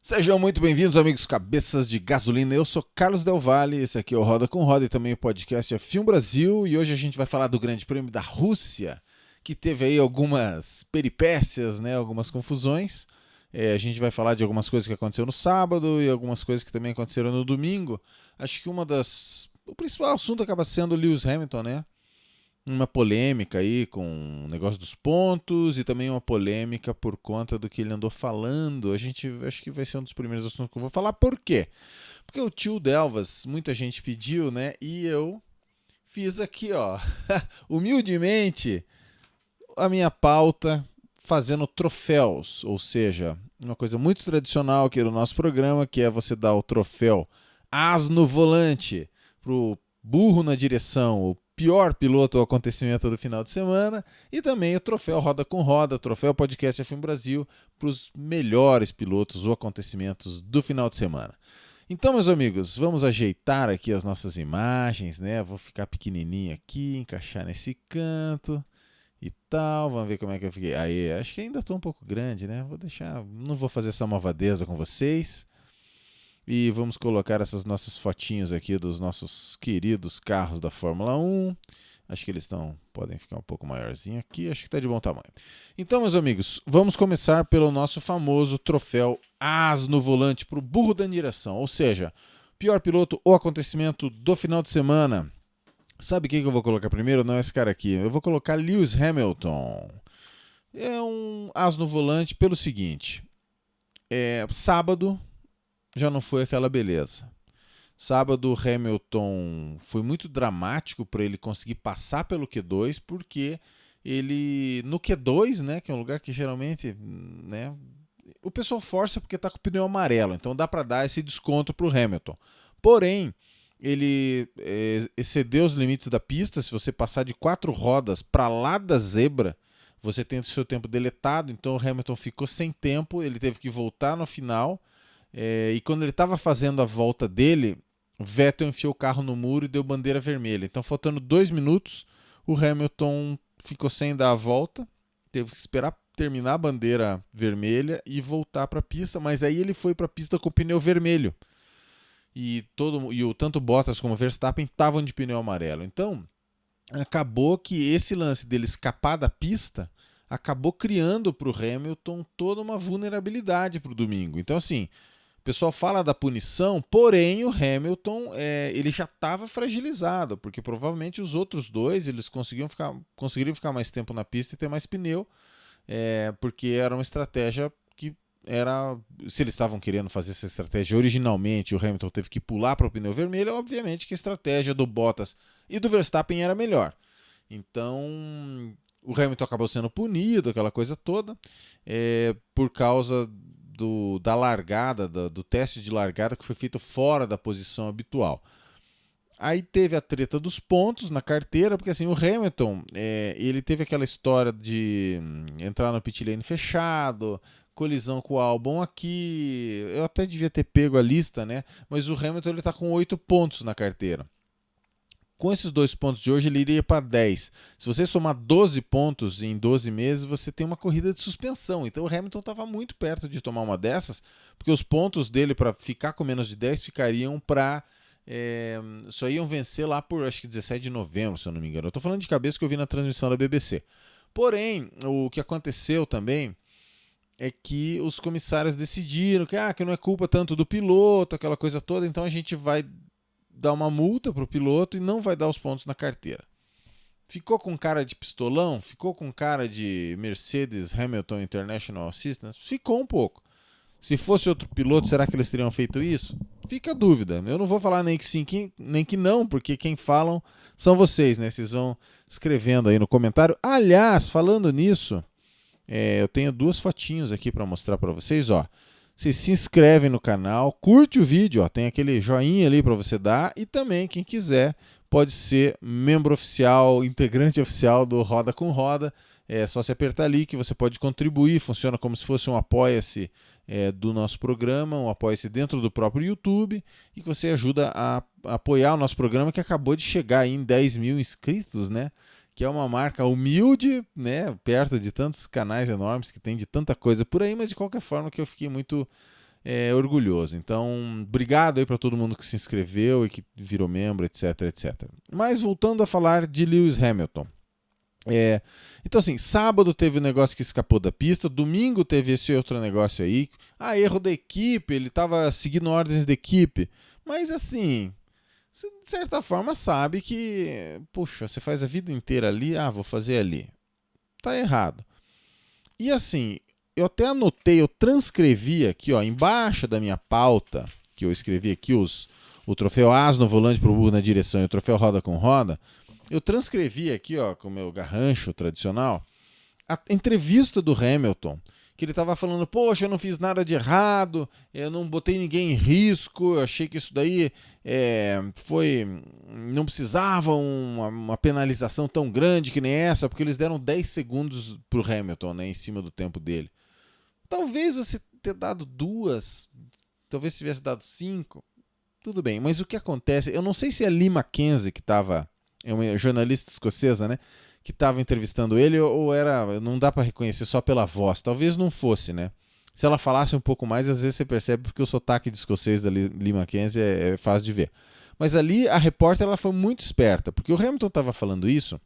Sejam muito bem-vindos, amigos cabeças de gasolina. Eu sou Carlos Del Valle, esse aqui é o Roda com Roda e também o podcast F1 Brasil. E hoje a gente vai falar do Grande Prêmio da Rússia, que teve aí algumas peripécias, né, algumas confusões. A gente vai falar de algumas coisas que aconteceram no sábado e algumas coisas que também aconteceram no domingo. Acho que o principal assunto acaba sendo o Lewis Hamilton, né? Uma polêmica aí com o negócio dos pontos e também uma polêmica por conta do que ele andou falando. Acho que vai ser um dos primeiros assuntos que eu vou falar. Por quê? Porque o tio Delvas, muita gente pediu, né? E eu fiz aqui, ó, humildemente, a minha pauta fazendo troféus, ou seja, uma coisa muito tradicional aqui do nosso programa, que é você dar o troféu as no volante pro burro na direção, o pior piloto ou acontecimento do final de semana, e também o troféu Roda com Roda, troféu Podcast F1 Brasil, para os melhores pilotos ou acontecimentos do final de semana. Então, meus amigos, vamos ajeitar aqui as nossas imagens, né? Vou ficar pequenininho aqui, encaixar nesse canto e tal. Vamos ver como é que eu fiquei. Aí, acho que ainda estou um pouco grande, né? Não vou fazer essa malvadeza com vocês. E vamos colocar essas nossas fotinhos aqui dos nossos queridos carros da Fórmula 1. Acho que eles podem ficar um pouco maiorzinho aqui. Acho que está de bom tamanho. Então, meus amigos, vamos começar pelo nosso famoso troféu As no Volante para o burro da direção. Ou seja, pior piloto ou acontecimento do final de semana. Sabe quem que eu vou colocar primeiro? Não, esse cara aqui. Eu vou colocar Lewis Hamilton. É um As no Volante pelo seguinte. Sábado já não foi aquela beleza. Sábado, Hamilton foi muito dramático para ele conseguir passar pelo Q2, porque ele, no Q2, né, que é um lugar que geralmente, né, o pessoal força porque está com o pneu amarelo, então dá para dar esse desconto para o Hamilton. Porém, ele excedeu os limites da pista. Se você passar de 4 rodas para lá da zebra, você tem o seu tempo deletado, então o Hamilton ficou sem tempo, ele teve que voltar no final. E quando ele estava fazendo a volta dele, o Vettel enfiou o carro no muro e deu bandeira vermelha. Então, faltando 2 minutos, o Hamilton ficou sem dar a volta, teve que esperar terminar a bandeira vermelha e voltar para a pista, mas aí ele foi para a pista com o pneu vermelho. Tanto Bottas como Verstappen estavam de pneu amarelo. Então, acabou que esse lance dele escapar da pista acabou criando para o Hamilton toda uma vulnerabilidade para o domingo. Então, assim, o pessoal fala da punição, porém o Hamilton ele já estava fragilizado, porque provavelmente os outros dois eles conseguiriam ficar mais tempo na pista e ter mais pneu, porque era uma estratégia que era... Se eles estavam querendo fazer essa estratégia originalmente, o Hamilton teve que pular para o pneu vermelho, obviamente que a estratégia do Bottas e do Verstappen era melhor. Então, o Hamilton acabou sendo punido, aquela coisa toda, por causa da largada, do teste de largada que foi feito fora da posição habitual. Aí teve a treta dos pontos na carteira, porque assim, o Hamilton, ele teve aquela história de entrar no pit lane fechado, colisão com o Albon aqui. Eu até devia ter pego a lista, né? Mas o Hamilton ele tá com 8 pontos na carteira. Com esses 2 pontos de hoje, ele iria para 10. Se você somar 12 pontos em 12 meses, você tem uma corrida de suspensão. Então o Hamilton estava muito perto de tomar uma dessas, porque os pontos dele para ficar com menos de 10 ficariam para... só iam vencer lá por, acho que 17 de novembro, se eu não me engano. Eu estou falando de cabeça que eu vi na transmissão da BBC. Porém, o que aconteceu também é que os comissários decidiram que não é culpa tanto do piloto, aquela coisa toda, então a gente vai dar uma multa pro piloto e não vai dar os pontos na carteira. Ficou com cara de pistolão? Ficou com cara de Mercedes Hamilton International Assistance? Ficou um pouco. Se fosse outro piloto, será que eles teriam feito isso? Fica a dúvida. Eu não vou falar nem que sim, nem que não, porque quem falam são vocês, né? Vocês vão escrevendo aí no comentário. Aliás, falando nisso, eu tenho 2 fotinhos aqui para mostrar para vocês, ó. Vocês se inscrevem no canal, curte o vídeo, ó, tem aquele joinha ali para você dar, e também, quem quiser, pode ser membro oficial, integrante oficial do Roda com Roda. É só se apertar ali que você pode contribuir, funciona como se fosse um apoia-se do nosso programa, um apoia-se dentro do próprio YouTube, e que você ajuda a apoiar o nosso programa, que acabou de chegar aí em 10 mil inscritos, né? Que é uma marca humilde, né, perto de tantos canais enormes que tem de tanta coisa por aí, mas de qualquer forma que eu fiquei muito orgulhoso. Então, obrigado aí para todo mundo que se inscreveu e que virou membro, etc, etc. Mas voltando a falar de Lewis Hamilton. Então assim, sábado teve um negócio que escapou da pista, domingo teve esse outro negócio aí, erro da equipe, ele estava seguindo ordens da equipe, mas assim, você de certa forma sabe que, puxa, você faz a vida inteira ali, vou fazer ali, tá errado. E assim, eu até anotei, eu transcrevi aqui, embaixo da minha pauta, que eu escrevi aqui o troféu As no volante pro burro na direção e o troféu Roda com Roda, eu transcrevi aqui, com o meu garrancho tradicional, a entrevista do Hamilton, que ele estava falando, poxa, eu não fiz nada de errado, eu não botei ninguém em risco, eu achei que isso daí não precisava uma penalização tão grande que nem essa, porque eles deram 10 segundos pro Hamilton, né, em cima do tempo dele. Talvez você ter dado 2, talvez se tivesse dado 5, tudo bem, mas o que acontece, eu não sei se é a Lee Mackenzie que estava, é uma jornalista escocesa, né, que estava entrevistando ele, ou era, não dá para reconhecer só pela voz, talvez não fosse, né? Se ela falasse um pouco mais, às vezes você percebe porque o sotaque de escocês da Lee Mackenzie é fácil de ver. Mas ali a repórter ela foi muito esperta, porque o Hamilton estava falando isso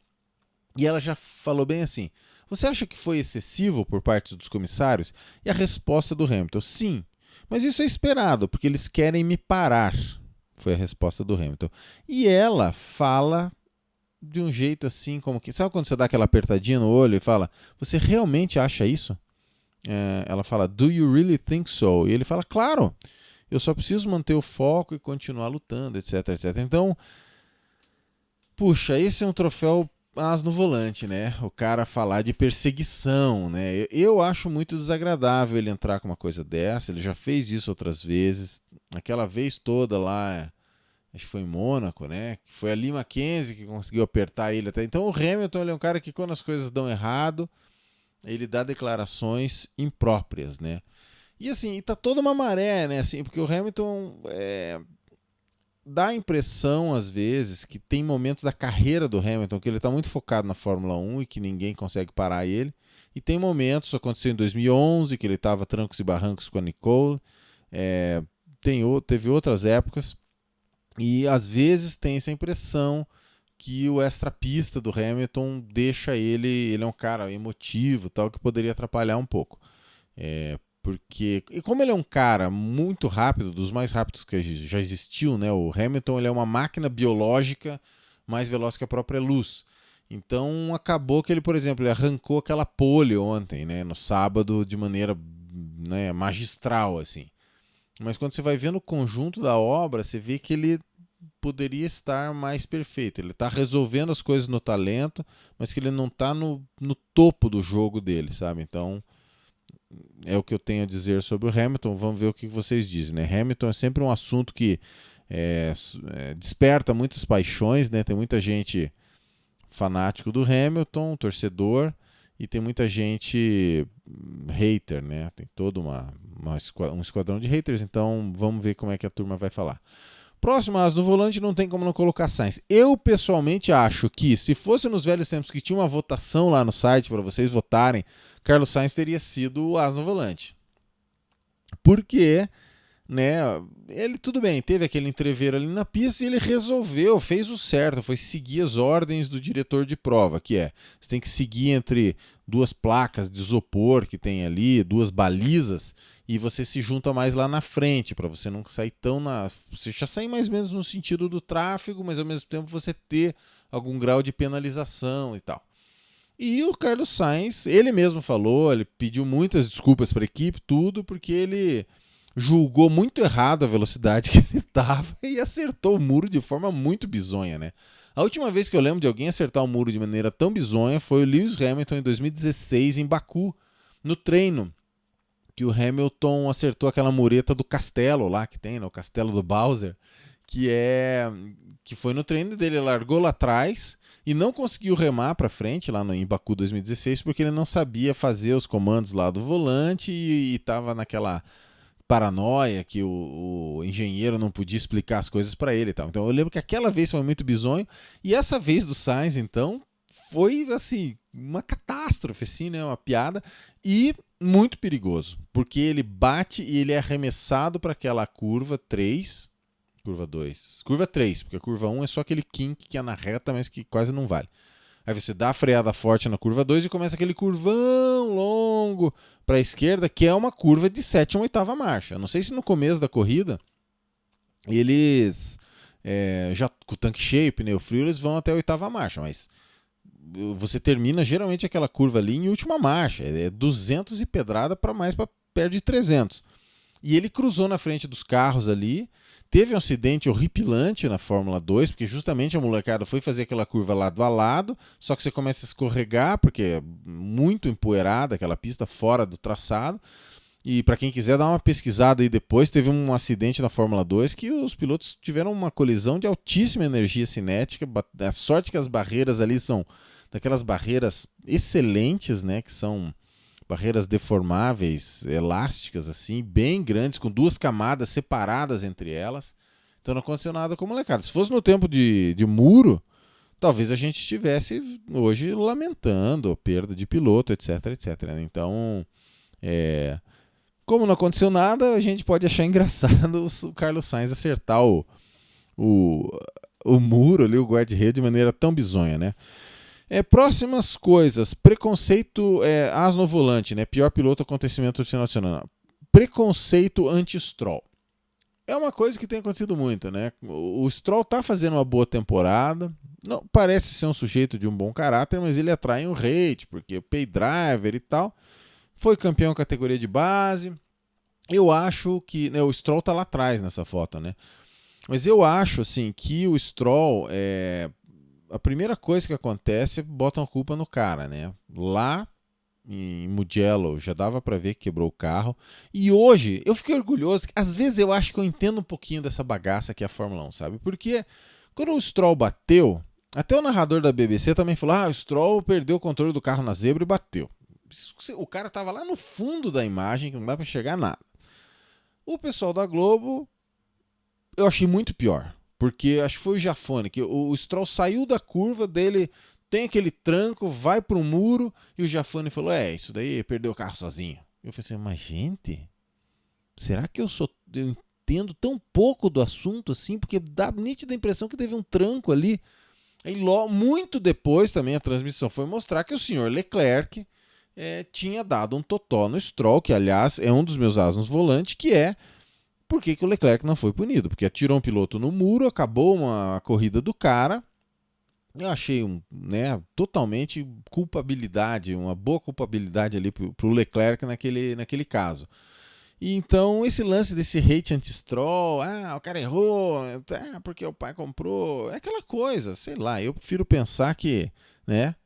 e ela já falou bem assim, você acha que foi excessivo por parte dos comissários? E a resposta do Hamilton, sim, mas isso é esperado, porque eles querem me parar, foi a resposta do Hamilton. E ela fala de um jeito assim, como que... Sabe quando você dá aquela apertadinha no olho e fala, você realmente acha isso? Ela fala, do you really think so? E ele fala, claro, eu só preciso manter o foco e continuar lutando, etc, etc. Então, puxa, esse é um troféu As no volante, né? O cara falar de perseguição, né? Eu acho muito desagradável ele entrar com uma coisa dessa, ele já fez isso outras vezes, aquela vez toda lá... Acho que foi em Mônaco, né? Foi a Lee Mackenzie que conseguiu apertar ele até. Então o Hamilton ele é um cara que quando as coisas dão errado, ele dá declarações impróprias, né? E assim, tá toda uma maré, né? Assim, porque o Hamilton dá a impressão, às vezes, que tem momentos da carreira do Hamilton que ele tá muito focado na Fórmula 1 e que ninguém consegue parar ele. E tem momentos, isso aconteceu em 2011, que ele tava trancos e barrancos com a Nicole. Teve outras épocas. E às vezes tem essa impressão que o extrapista do Hamilton deixa ele é um cara emotivo, tal, que poderia atrapalhar um pouco. Porque, e como ele é um cara muito rápido, dos mais rápidos que já existiu, né? O Hamilton ele é uma máquina biológica mais veloz que a própria luz. Então acabou que ele, por exemplo, ele arrancou aquela pole ontem, né? No sábado, de maneira, né, magistral, assim. Mas quando você vai vendo o conjunto da obra, você vê que ele poderia estar mais perfeito. Ele está resolvendo as coisas no talento, mas que ele não está no topo do jogo dele, sabe? Então, é o que eu tenho a dizer sobre o Hamilton. Vamos ver o que vocês dizem, né? Hamilton é sempre um assunto que desperta muitas paixões, né? Tem muita gente fanático do Hamilton, torcedor, e tem muita gente hater, né? Tem todo um esquadrão de haters, então vamos ver como é que a turma vai falar. Próximo As no volante, não tem como não colocar Sainz. Eu pessoalmente acho que se fosse nos velhos tempos que tinha uma votação lá no site para vocês votarem, Carlos Sainz teria sido o As no volante. Porque, né, ele tudo bem, teve aquele entreveiro ali na pista e ele resolveu, fez o certo, foi seguir as ordens do diretor de prova, que você tem que seguir entre 2 placas de isopor que tem ali, 2 balizas, e você se junta mais lá na frente, para você não sair você já sair mais ou menos no sentido do tráfego, mas ao mesmo tempo você ter algum grau de penalização e tal. E o Carlos Sainz, ele mesmo falou, ele pediu muitas desculpas para a equipe, tudo, porque ele julgou muito errado a velocidade que ele estava e acertou o muro de forma muito bizonha, né? A última vez que eu lembro de alguém acertar o muro de maneira tão bizonha foi o Lewis Hamilton em 2016 em Baku, no treino, que o Hamilton acertou aquela mureta do castelo lá que tem, né? O castelo do Bowser, que foi no treino dele, ele largou lá atrás e não conseguiu remar para frente lá em Baku 2016 porque ele não sabia fazer os comandos lá do volante e estava naquela paranoia que o engenheiro não podia explicar as coisas para ele e tal. Então eu lembro que aquela vez foi muito bizonho e essa vez do Sainz, então, foi assim uma catástrofe, assim, né? Uma piada. E muito perigoso, porque ele bate e ele é arremessado para aquela curva 3, curva 2, curva 3, porque a curva 1 é só aquele kink que é na reta, mas que quase não vale. Aí você dá a freada forte na curva 2 e começa aquele curvão longo para a esquerda, que é uma curva de 7ª ou 8ª marcha. Não sei se no começo da corrida eles, já com o tanque cheio, pneu frio, eles vão até a 8ª marcha, mas você termina geralmente aquela curva ali em última marcha. É 200 e pedrada para mais, para perto de 300. E ele cruzou na frente dos carros ali. Teve um acidente horripilante na Fórmula 2, porque justamente a molecada foi fazer aquela curva lado a lado, só que você começa a escorregar, porque é muito empoeirada aquela pista fora do traçado. E para quem quiser dar uma pesquisada aí depois, teve um acidente na Fórmula 2 que os pilotos tiveram uma colisão de altíssima energia cinética. A sorte que as barreiras ali são daquelas barreiras excelentes, né, que são barreiras deformáveis, elásticas, assim, bem grandes, com 2 camadas separadas entre elas. Então não aconteceu nada com a molecada. Se fosse no tempo de muro, talvez a gente estivesse hoje lamentando a perda de piloto, etc, etc. Então, como não aconteceu nada, a gente pode achar engraçado o Carlos Sainz acertar o muro ali, o guarda-reio, de maneira tão bizonha, né? Próximas coisas. Preconceito as no volante, né? Pior piloto acontecimento do final de semana. Preconceito anti-Stroll. É uma coisa que tem acontecido muito, né? O Stroll tá fazendo uma boa temporada. Não parece ser um sujeito de um bom caráter, mas ele atrai um hate, porque pay driver e tal. Foi campeão categoria de base. Eu acho que, né, o Stroll tá lá atrás nessa foto, né? Mas eu acho assim que o Stroll a primeira coisa que acontece é botam a culpa no cara, né? Lá em Mugello já dava para ver que quebrou o carro. E hoje eu fiquei orgulhoso. Às vezes eu acho que eu entendo um pouquinho dessa bagaça que é a Fórmula 1, sabe? Porque quando o Stroll bateu, até o narrador da BBC também falou: o Stroll perdeu o controle do carro na zebra e bateu. O cara tava lá no fundo da imagem, que não dá para enxergar nada. O pessoal da Globo eu achei muito pior. Porque acho que foi o Jafone, que o Stroll saiu da curva dele, tem aquele tranco, vai para o muro, e o Jafone falou: isso daí, perdeu o carro sozinho. Eu falei assim: mas gente, será que eu entendo tão pouco do assunto assim? Porque dá nítida impressão que teve um tranco ali. Aí muito depois também a transmissão foi mostrar que o senhor Leclerc tinha dado um totó no Stroll, que aliás é um dos meus asnos volante, que é por que o Leclerc não foi punido? Porque atirou um piloto no muro, acabou uma corrida do cara. Eu achei totalmente culpabilidade, uma boa culpabilidade ali pro Leclerc naquele caso. E então esse lance desse hate anti-Stroll, o cara errou, porque o pai comprou, é aquela coisa, sei lá, eu prefiro pensar que, né,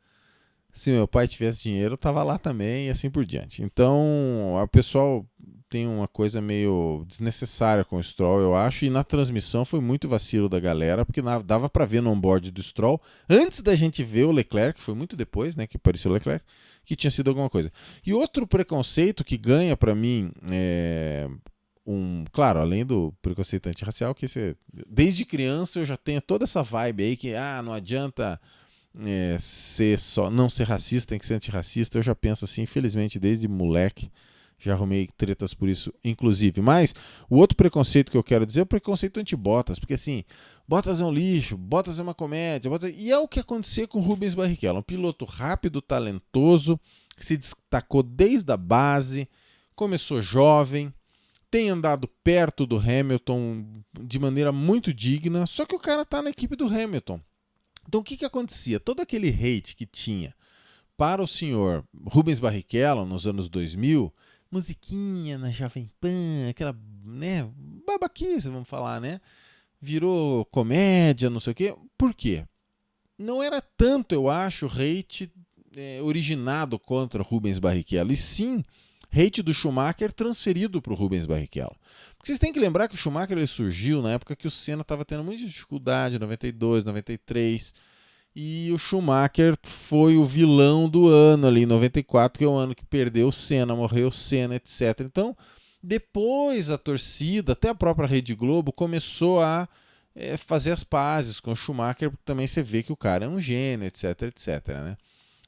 se meu pai tivesse dinheiro, eu tava lá também e assim por diante. Então, o pessoal tem uma coisa meio desnecessária com o Stroll, eu acho, e na transmissão foi muito vacilo da galera, porque dava para ver no onboard do Stroll, antes da gente ver o Leclerc, que foi muito depois, né, que apareceu o Leclerc, que tinha sido alguma coisa. E outro preconceito que ganha para mim, claro, além do preconceito antirracial, que desde criança eu já tenho toda essa vibe aí, que não adianta não ser racista, tem que ser antirracista. Eu já penso assim, infelizmente, desde moleque, já arrumei tretas por isso, inclusive. Mas o outro preconceito que eu quero dizer é o preconceito anti-Bottas, porque assim, Bottas é um lixo, Bottas é uma comédia, e é o que aconteceu com o Rubens Barrichello, um piloto rápido, talentoso, que se destacou desde a base, começou jovem, tem andado perto do Hamilton de maneira muito digna, só que o cara tá na equipe do Hamilton. Então o que acontecia? Todo aquele hate que tinha para o senhor Rubens Barrichello nos anos 2000, musiquinha na Jovem Pan, aquela, né, babaquice, vamos falar, né? Virou comédia, não sei o quê. Por quê? Não era tanto, eu acho, hate originado contra Rubens Barrichello, e sim hate do Schumacher transferido para o Rubens Barrichello. Porque vocês têm que lembrar que o Schumacher ele surgiu na época que o Senna estava tendo muita dificuldade, 92, 93, e o Schumacher foi o vilão do ano ali, 94, que é o ano que perdeu o Senna, morreu o Senna, etc. Então, depois a torcida, até a própria Rede Globo, começou a fazer as pazes com o Schumacher, porque também você vê que o cara é um gênio, etc, etc, né?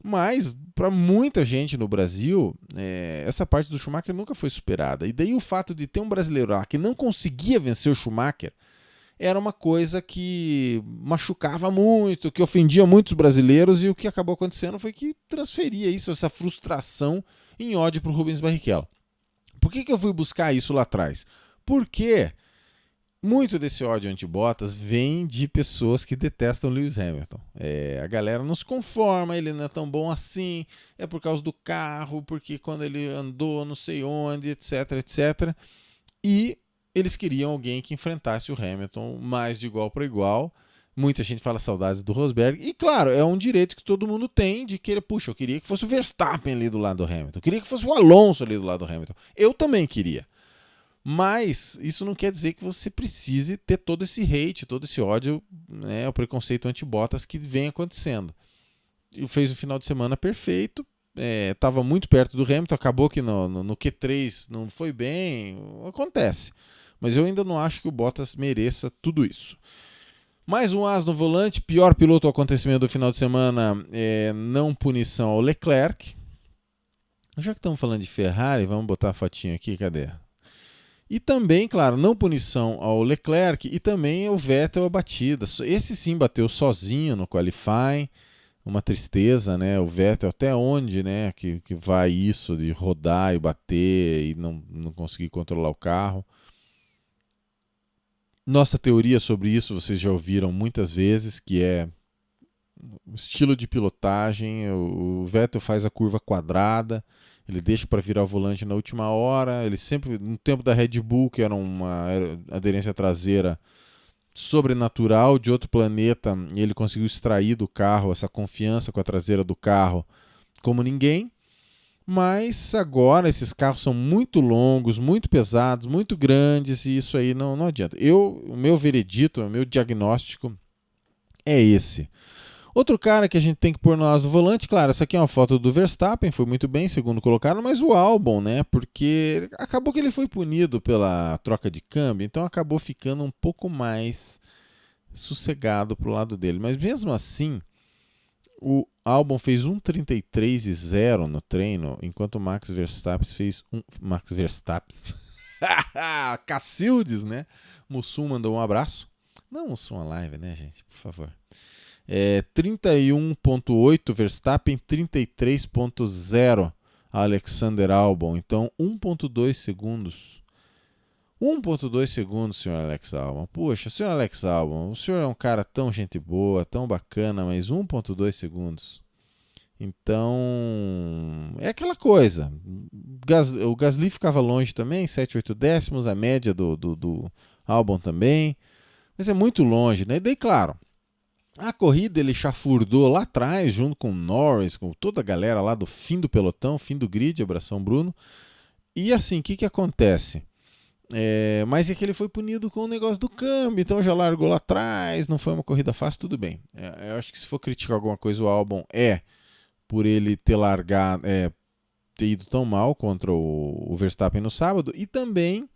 Mas, para muita gente no Brasil, essa parte do Schumacher nunca foi superada. E daí o fato de ter um brasileiro lá que não conseguia vencer o Schumacher era uma coisa que machucava muito, que ofendia muitos brasileiros, e o que acabou acontecendo foi que transferia isso, essa frustração, em ódio para o Rubens Barrichello. Por que eu fui buscar isso lá atrás? Porque muito desse ódio anti-Bottas vem de pessoas que detestam Lewis Hamilton. A galera não se conforma, ele não é tão bom assim, é por causa do carro, porque quando ele andou não sei onde, etc, etc. E eles queriam alguém que enfrentasse o Hamilton mais de igual para igual. Muita gente fala saudades do Rosberg. E claro, é um direito que todo mundo tem de querer, puxa, eu queria que fosse o Verstappen ali do lado do Hamilton. Eu queria que fosse o Alonso ali do lado do Hamilton. Eu também queria. Mas isso não quer dizer que você precise ter todo esse hate, todo esse ódio, né, o preconceito anti-Bottas que vem acontecendo. Ele fez um final de semana perfeito, estava muito perto do Hamilton, acabou que no Q3 não foi bem, acontece. Mas eu ainda não acho que o Bottas mereça tudo isso. Mais um as no volante, pior piloto ao acontecimento do final de semana, não punição ao Leclerc. Já que estamos falando de Ferrari, vamos botar a fotinha aqui, cadê? E também, claro, não punição ao Leclerc e também o Vettel a batida. Esse sim bateu sozinho no qualifying, uma tristeza, né? O Vettel até onde, né, que vai isso de rodar e bater e não conseguir controlar o carro. Nossa teoria sobre isso vocês já ouviram muitas vezes, que é o estilo de pilotagem. O Vettel faz a curva quadrada, ele deixa para virar o volante na última hora. Ele sempre, no tempo da Red Bull, que era uma aderência traseira sobrenatural de outro planeta, e ele conseguiu extrair do carro essa confiança com a traseira do carro como ninguém. Mas agora esses carros são muito longos, muito pesados, muito grandes, e isso aí não adianta. O meu veredito, o meu diagnóstico é esse. Outro cara que a gente tem que pôr no as do volante, claro, essa aqui é uma foto do Verstappen, foi muito bem, segundo colocado, mas o Albon, né, porque acabou que ele foi punido pela troca de câmbio, então acabou ficando um pouco mais sossegado pro lado dele. Mas mesmo assim, o Albon fez 1:33.0 no treino, enquanto o Max Verstappen fez Max Verstappen. Cacildes, né? Mussum mandou um abraço. Não Mussum a live, né, gente? Por favor. 31.8 Verstappen, 33.0 Alexander Albon. Então, 1.2 segundos. 1.2 segundos, senhor Alex Albon. Puxa, senhor Alex Albon, o senhor é um cara tão gente boa, tão bacana, mas 1.2 segundos. Então, é aquela coisa. O Gasly ficava longe também, 7, 8 décimos, a média do Albon também. Mas é muito longe, né? E daí, claro, a corrida ele chafurdou lá atrás, junto com o Norris, com toda a galera lá do fim do pelotão, fim do grid, abração Bruno. E assim, o que acontece? Mas é que ele foi punido com o negócio do câmbio, então já largou lá atrás, não foi uma corrida fácil, tudo bem. Eu acho que se for criticar alguma coisa, o Albon por ele ter largado, ter ido tão mal contra o Verstappen no sábado, e também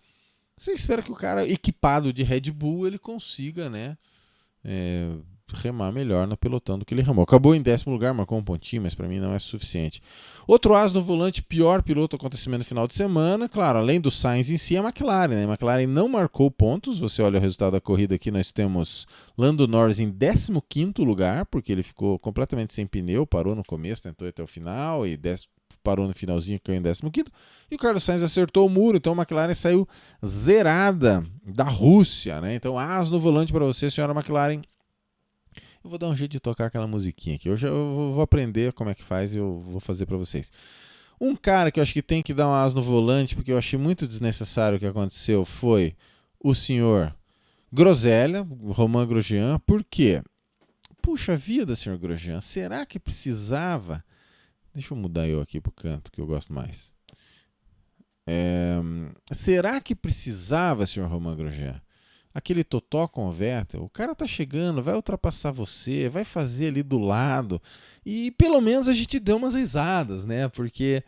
você espera que o cara equipado de Red Bull ele consiga, né, remar melhor no pelotão do que ele remou. Acabou em 10º lugar, marcou um pontinho, mas para mim não é suficiente. Outro as no volante, pior piloto acontecimento no final de semana, claro, além do Sainz em si, é a McLaren, né? A McLaren não marcou pontos, você olha o resultado da corrida aqui, nós temos Lando Norris em 15º lugar, porque ele ficou completamente sem pneu, parou no começo, tentou ir até o final e parou no finalzinho, caiu em 15º, e o Carlos Sainz acertou o muro, então a McLaren saiu zerada da Rússia, né? Então as no volante para você, senhora McLaren. Eu vou dar um jeito de tocar aquela musiquinha aqui. Hoje eu vou aprender como é que faz e eu vou fazer para vocês. Um cara que eu acho que tem que dar um as no volante, porque eu achei muito desnecessário o que aconteceu, foi o senhor Groselha, Romain Grosjean. Por quê? Puxa vida, senhor Grosjean, será que precisava... Deixa eu mudar eu aqui pro canto, que eu gosto mais. Será que precisava, senhor Romain Grosjean? Aquele totó com o Vettel, o cara tá chegando, vai ultrapassar você, vai fazer ali do lado, e pelo menos a gente deu umas risadas, né? Porque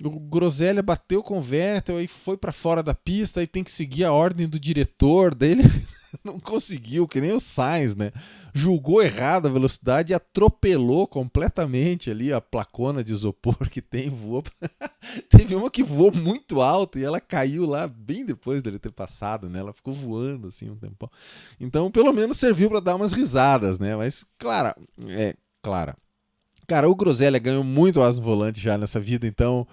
o Groselha bateu com o Vettel e foi para fora da pista e tem que seguir a ordem do diretor dele. Não conseguiu, que nem o Sainz, né? Julgou errado a velocidade e atropelou completamente ali a placona de isopor que tem, voou. Teve uma que voou muito alto e ela caiu lá bem depois dele ter passado, né? Ela ficou voando assim um tempão. Então, pelo menos serviu para dar umas risadas, né? Mas, claro. Cara, o Groselha ganhou muito as no volante já nessa vida, então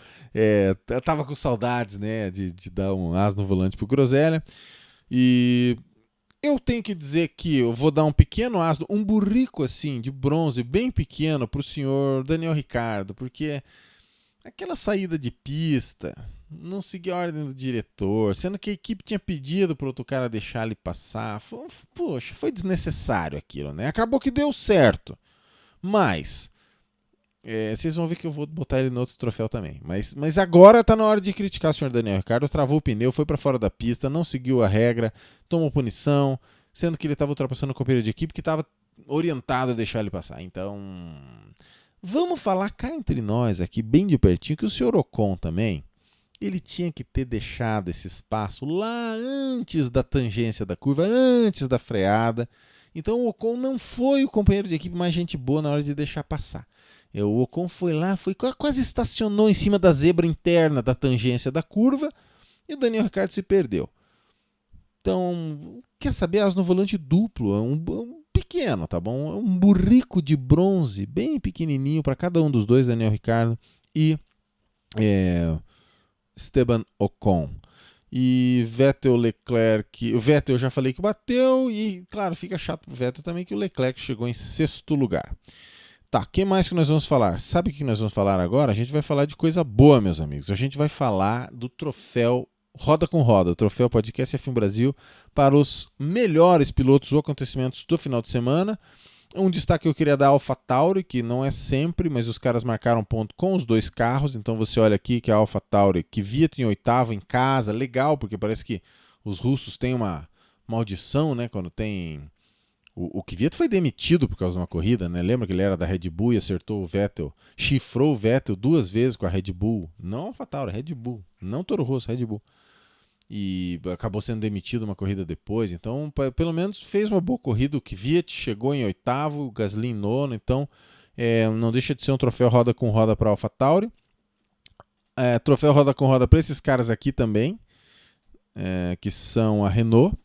eu tava com saudades, né, de dar um as no volante pro Groselha. E eu tenho que dizer que eu vou dar um pequeno as, um burrico assim, de bronze, bem pequeno, pro senhor Daniel Ricciardo, porque aquela saída de pista, não seguir a ordem do diretor, sendo que a equipe tinha pedido pro outro cara deixar ele passar, poxa, foi desnecessário aquilo, né? Acabou que deu certo, mas... vocês vão ver que eu vou botar ele no outro troféu também. Mas agora tá na hora de criticar o senhor Daniel Ricciardo. Travou o pneu, foi para fora da pista, não seguiu a regra, tomou punição, sendo que ele estava ultrapassando o companheiro de equipe que estava orientado a deixar ele passar. Então, vamos falar cá entre nós aqui, bem de pertinho, que o senhor Ocon também, ele tinha que ter deixado esse espaço lá antes da tangência da curva, antes da freada. Então o Ocon não foi o companheiro de equipe mais gente boa na hora de deixar passar. O Ocon foi lá, quase estacionou em cima da zebra interna da tangência da curva e o Daniel Ricciardo se perdeu. Então, quer saber? As no volante duplo, um pequeno, tá bom? É um burrico de bronze, bem pequenininho para cada um dos dois, Daniel Ricciardo e Esteban Ocon. E Vettel, Leclerc... O Vettel eu já falei que bateu e, claro, fica chato pro Vettel também que o Leclerc chegou em 6º lugar. Tá, o que mais que nós vamos falar? Sabe o que nós vamos falar agora? A gente vai falar de coisa boa, meus amigos. A gente vai falar do troféu Roda com Roda, o troféu Podcast F1 Brasil para os melhores pilotos ou acontecimentos do final de semana. Um destaque eu queria dar a AlphaTauri, que não é sempre, mas os caras marcaram ponto com os 2 carros. Então você olha aqui que a AlphaTauri, que Kvyat em 8º em casa, legal, porque parece que os russos têm uma maldição, né, quando tem... O Kvyat foi demitido por causa de uma corrida, né? Lembra que ele era da Red Bull e acertou o Vettel, chifrou o Vettel 2 vezes com a Red Bull. Não AlphaTauri, Red Bull. Não Toro Rosso, Red Bull. E acabou sendo demitido uma corrida depois. Então, pelo menos fez uma boa corrida. O Kvyat chegou em 8º, o Gasly em 9º. Então, não deixa de ser um troféu roda com roda para a AlphaTauri. Troféu roda com roda para esses caras aqui também, que são a Renault.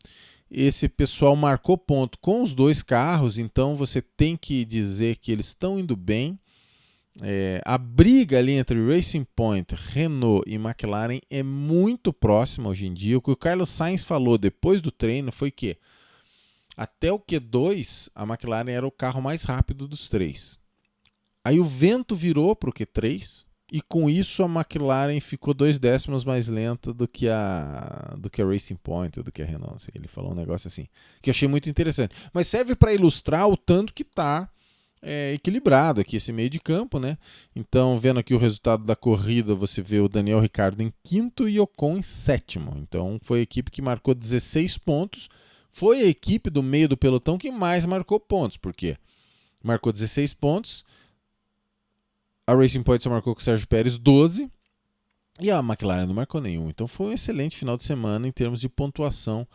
Esse pessoal marcou ponto com os 2 carros, então você tem que dizer que eles estão indo bem. A briga ali entre Racing Point, Renault e McLaren é muito próxima hoje em dia. O que o Carlos Sainz falou depois do treino foi que até o Q2 a McLaren era o carro mais rápido dos 3. Aí o vento virou para o Q3 e com isso a McLaren ficou 2 décimos mais lenta do que a Racing Point ou do que a Renault. Assim, ele falou um negócio assim que eu achei muito interessante. Mas serve para ilustrar o tanto que está equilibrado aqui esse meio de campo, né? Então, vendo aqui o resultado da corrida, você vê o Daniel Ricciardo em 5º e Ocon em 7º. Então, foi a equipe que marcou 16 pontos. Foi a equipe do meio do pelotão que mais marcou pontos, porque marcou 16 pontos. A Racing Point só marcou com o Sérgio Pérez 12 e a McLaren não marcou nenhum. Então foi um excelente final de semana em termos de pontuação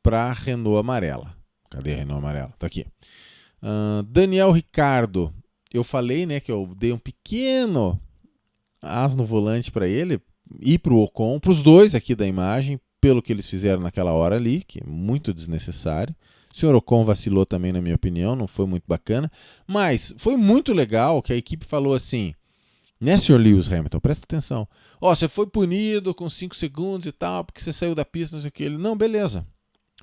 para a Renault amarela. Cadê a Renault amarela? Tá aqui. Daniel Ricciardo, eu falei, né, que eu dei um pequeno as no volante para ele e para o Ocon, para os dois aqui da imagem, pelo que eles fizeram naquela hora ali, que é muito desnecessário. O senhor Ocon vacilou também, na minha opinião, não foi muito bacana. Mas foi muito legal que a equipe falou assim, né, senhor Lewis Hamilton, presta atenção. Você foi punido com 5 segundos e tal, porque você saiu da pista, não sei o que. Ele, não, beleza,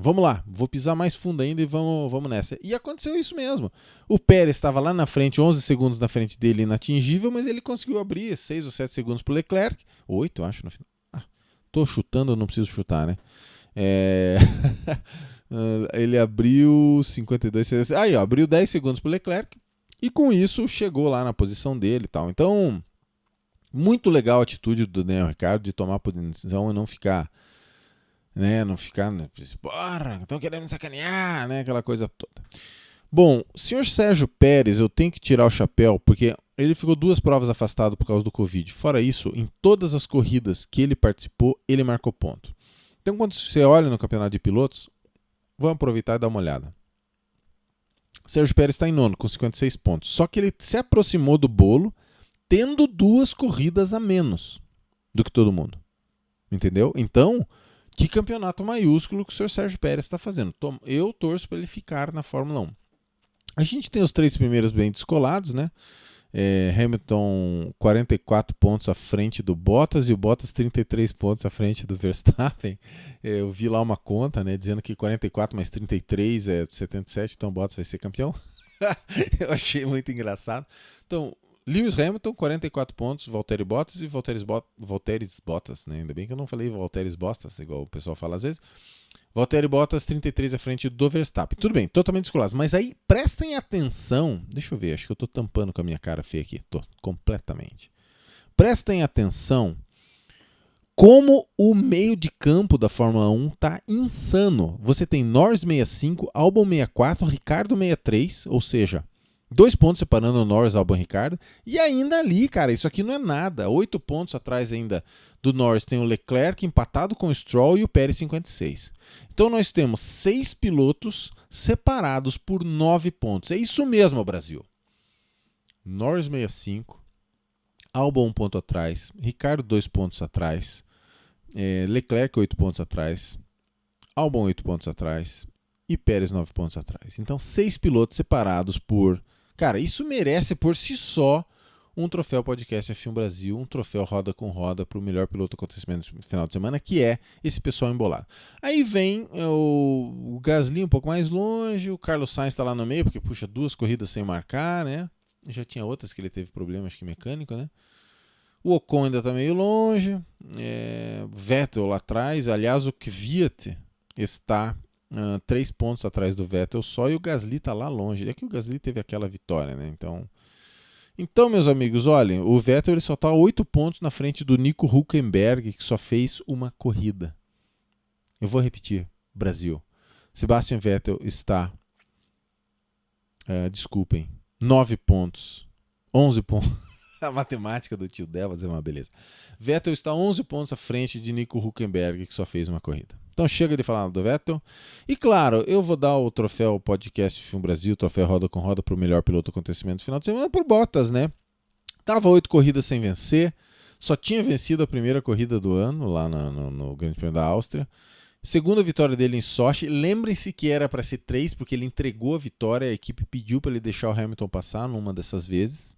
vamos lá, vou pisar mais fundo ainda e vamos nessa. E aconteceu isso mesmo. O Pérez estava lá na frente, 11 segundos na frente dele, inatingível, mas ele conseguiu abrir 6 ou 7 segundos para o Leclerc. 8, eu acho, no final. Tô chutando, eu não preciso chutar, né? Ele abriu 52, aí ó, abriu 10 segundos para o Leclerc e com isso chegou lá na posição dele e tal. Então, muito legal a atitude do Daniel Ricciardo de tomar a posição e não ficar, né, porra, estão querendo me sacanear, né, aquela coisa toda. Bom, o senhor Sérgio Pérez, eu tenho que tirar o chapéu, porque ele ficou 2 provas afastado por causa do Covid. Fora isso, em todas as corridas que ele participou, ele marcou ponto. Então, quando você olha no campeonato de pilotos, Vamos aproveitar e dar uma olhada. Sérgio Pérez está em nono, com 56 pontos. Só que ele se aproximou do bolo, tendo 2 corridas a menos do que todo mundo. Entendeu? Então, que campeonato maiúsculo que o Sr. Sérgio Pérez está fazendo. Eu torço para ele ficar na Fórmula 1. A gente tem os 3 primeiros bem descolados, né? Hamilton 44 pontos à frente do Bottas e o Bottas 33 pontos à frente do Verstappen. Eu vi lá uma conta, né, dizendo que 44 mais 33 é 77, então o Bottas vai ser campeão. Eu achei muito engraçado. Então, Lewis Hamilton, 44 pontos, Valtteri Bottas e Valtteri Bottas, né? Ainda bem que eu não falei Valtteri Bottas, igual o pessoal fala às vezes. Valtteri Bottas, 33 à frente do Verstappen. Tudo bem, totalmente descolado. Mas aí, prestem atenção. Deixa eu ver, acho que eu estou tampando com a minha cara feia aqui. Estou, completamente. Prestem atenção como o meio de campo da Fórmula 1 tá insano. Você tem Norris 65, Albon 64, Ricardo 63, ou seja, 2 pontos separando o Norris, Albon e Ricardo. E ainda ali, cara, isso aqui não é nada. 8 pontos atrás ainda do Norris tem o Leclerc empatado com o Stroll e o Pérez 56. Então nós temos 6 pilotos separados por 9 pontos. É isso mesmo, Brasil. Norris 65, Albon 1 ponto atrás, Ricardo 2 pontos atrás, Leclerc 8 pontos atrás, Albon 8 pontos atrás e Pérez 9 pontos atrás. Então 6 pilotos separados por... Cara, isso merece por si só um troféu Podcast F1 Brasil, um troféu Roda com Roda para o melhor piloto acontecimento no final de semana, que é esse pessoal embolado. Aí vem o Gasly um pouco mais longe, o Carlos Sainz está lá no meio, porque puxa, 2 corridas sem marcar, né? Já tinha outras que ele teve problema, acho que mecânico, né? O Ocon ainda está meio longe, Vettel lá atrás, aliás o Kvyat está 3 pontos atrás do Vettel só, e o Gasly está lá longe. É que o Gasly teve aquela vitória, né? Então, meus amigos, olhem, o Vettel ele só está 8 pontos na frente do Nico Hülkenberg, que só fez uma corrida. Eu vou repetir, Brasil. Sebastian Vettel está, 9 pontos, 11 pontos. A matemática do tio Devas é uma beleza. Vettel está 11 pontos à frente de Nico Hülkenberg, que só fez uma corrida. Então chega de falar do Vettel. E claro, eu vou dar o troféu Podcast F1 Brasil, o troféu Roda com Roda para o melhor piloto acontecimento do final de semana por Bottas, né? Tava 8 corridas sem vencer, só tinha vencido a primeira corrida do ano, lá no Grande Prêmio da Áustria. Segunda vitória dele em Sochi. Lembrem-se que era para ser 3, porque ele entregou a vitória, a equipe pediu para ele deixar o Hamilton passar numa dessas vezes.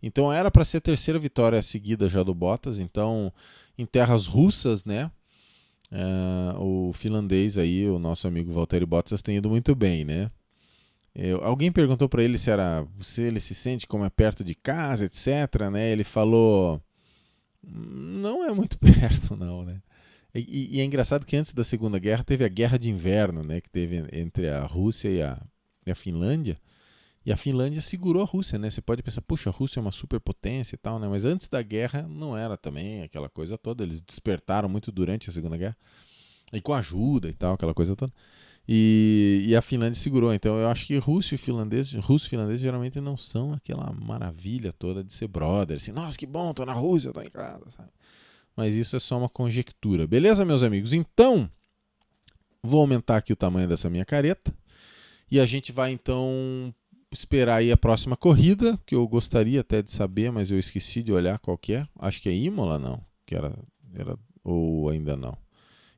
Então era para ser a terceira vitória seguida já do Bottas. Então, em terras russas, né? O finlandês aí, o nosso amigo Valtteri Bottas, tem ido muito bem, né? Alguém perguntou para ele se ele se sente como é perto de casa, etc, né? Ele falou, não é muito perto não, né? E é engraçado que antes da Segunda Guerra teve a Guerra de Inverno, né? Que teve entre a Rússia e a Finlândia. E a Finlândia segurou a Rússia, né? Você pode pensar, puxa, a Rússia é uma superpotência e tal, né? Mas antes da guerra não era também aquela coisa toda. Eles despertaram muito durante a Segunda Guerra. E com ajuda e tal, aquela coisa toda. E a Finlândia segurou. Então eu acho que russo e finlandês geralmente não são aquela maravilha toda de ser brother. Assim, nossa, que bom, tô na Rússia, tô em casa, sabe? Mas isso é só uma conjectura. Beleza, meus amigos? Então, vou aumentar aqui o tamanho dessa minha careta. E a gente vai, então, esperar aí a próxima corrida, que eu gostaria até de saber, mas eu esqueci de olhar qual que é. Acho que é Imola, não. Que era ou ainda não.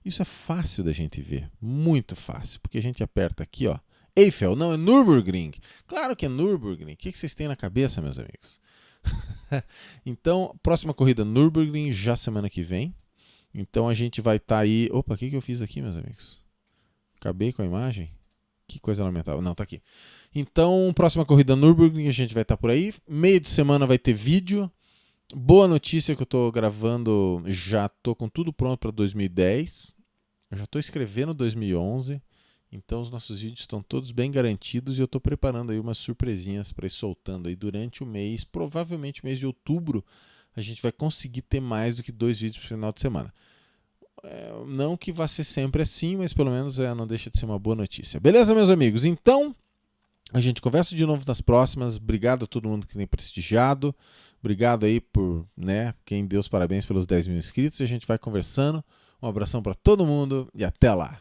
Isso é fácil da gente ver. Muito fácil. Porque a gente aperta aqui, ó. Eiffel, não, é Nürburgring. Claro que é Nürburgring. O que vocês têm na cabeça, meus amigos? Então, próxima corrida Nürburgring já semana que vem. Então a gente vai estar aí... Opa, o que eu fiz aqui, meus amigos? Acabei com a imagem? Que coisa lamentável. Não, tá aqui. Então, próxima corrida Nürburgring, a gente vai estar por aí. Meio de semana vai ter vídeo. Boa notícia que eu tô gravando, já tô com tudo pronto para 2010. Eu já tô escrevendo 2011. Então os nossos vídeos estão todos bem garantidos e eu tô preparando aí umas surpresinhas para ir soltando aí durante o mês. Provavelmente mês de outubro a gente vai conseguir ter mais do que 2 vídeos por final de semana. Não que vá ser sempre assim, mas pelo menos não deixa de ser uma boa notícia. Beleza, meus amigos? Então, a gente conversa de novo nas próximas. Obrigado a todo mundo que tem prestigiado. Obrigado aí por, quem deu os parabéns pelos 10 mil inscritos. E a gente vai conversando. Um abração para todo mundo e até lá.